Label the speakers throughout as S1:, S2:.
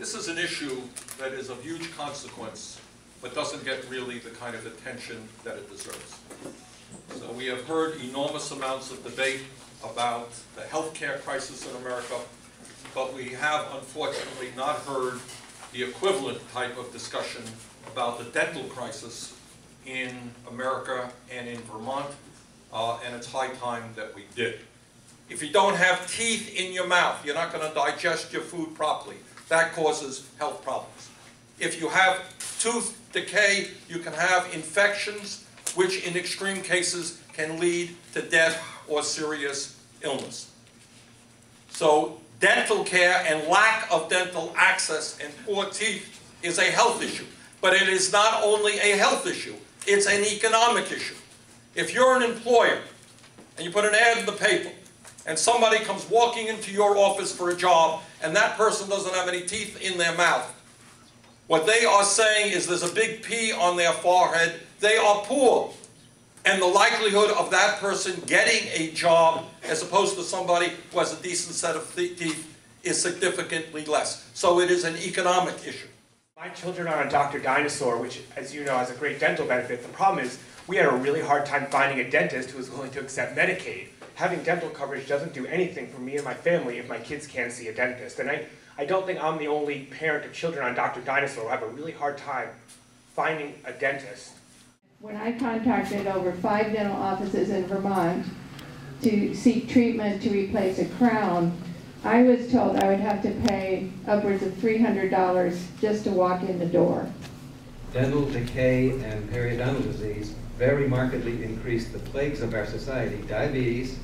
S1: This is an issue that is of huge consequence, but doesn't get really the kind of attention that it deserves. So we have heard enormous amounts of debate about the healthcare crisis in America, but we have unfortunately not heard the equivalent type of discussion about the dental crisis in America and in Vermont, and it's high time that we did. If you don't have teeth in your mouth, you're not going to digest your food properly. That causes health problems. If you have tooth decay, you can have infections, which in extreme cases can lead to death or serious illness. So dental care and lack of dental access and poor teeth is a health issue. But it is not only a health issue, it's an economic issue. If you're an employer and you put an ad in the paper and somebody comes walking into your office for a job and that person doesn't have any teeth in their mouth, what they are saying is there's a big P on their forehead, they are poor. And the likelihood of that person getting a job as opposed to somebody who has a decent set of teeth is significantly less. So it is an economic issue.
S2: My children are on Dr. Dinosaur, which, as you know, has a great dental benefit. The problem is we had a really hard time finding a dentist who was willing to accept Medicaid. Having dental coverage doesn't do anything for me and my family if my kids can't see a dentist. And I don't think I'm the only parent of children on Dr. Dinosaur who have a really hard time finding a dentist.
S3: When I contacted over 5 dental offices in Vermont to seek treatment to replace a crown, I was told I would have to pay upwards of $300 just to walk in the door.
S4: Dental decay and periodontal disease very markedly increase the plagues of our society: diabetes,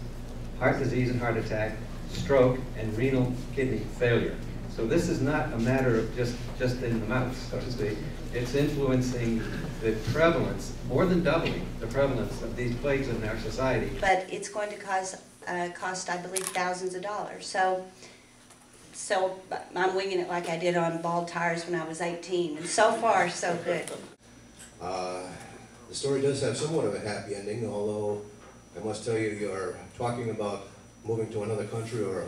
S4: heart disease and heart attack, stroke, and renal kidney failure. So this is not a matter of just in the mouth, so to speak. It's influencing the prevalence, more than doubling the prevalence of these plagues in our society.
S5: But it's going to cost, I believe, thousands of dollars. So I'm winging it like I did on bald tires when I was 18. And so far, so good.
S6: The story does have somewhat of a happy ending, although I must tell you, you're talking about moving to another country or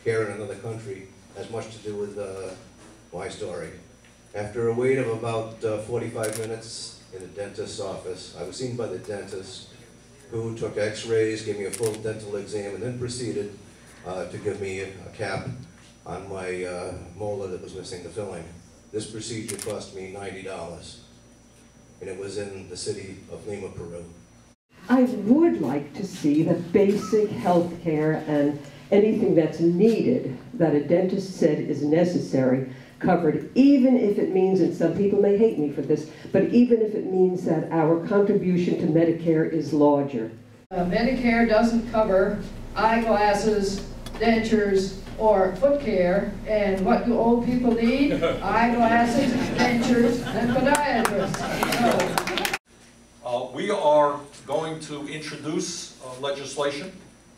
S6: care in another country has much to do with my story. After a wait of about 45 minutes in a dentist's office, I was seen by the dentist, who took x-rays, gave me a full dental exam, and then proceeded to give me a cap on my molar that was missing the filling. This procedure cost me $90, and it was in the city of Lima, Peru.
S7: I would like to see that basic health care and anything that's needed that a dentist said is necessary covered, even if it means, and some people may hate me for this, but even if it means that our contribution to Medicare is larger.
S8: Medicare doesn't cover eyeglasses, dentures, or foot care, and what do old people need? Eyeglasses, dentures, and podiatrists.
S1: We are going to introduce legislation.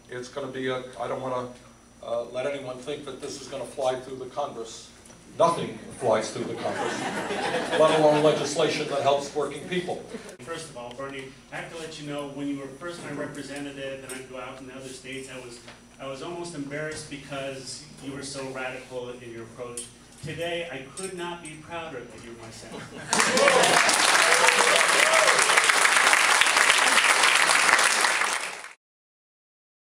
S1: It's going to be I don't want to let anyone think that this is going to fly through the Congress. Nothing flies through the Congress, let alone legislation that helps working people.
S9: First of all, Bernie, I have to let you know, when you were first my representative and I'd go out in the other states, I was almost embarrassed because you were so radical in your approach. Today, I could not be prouder that you're my senator.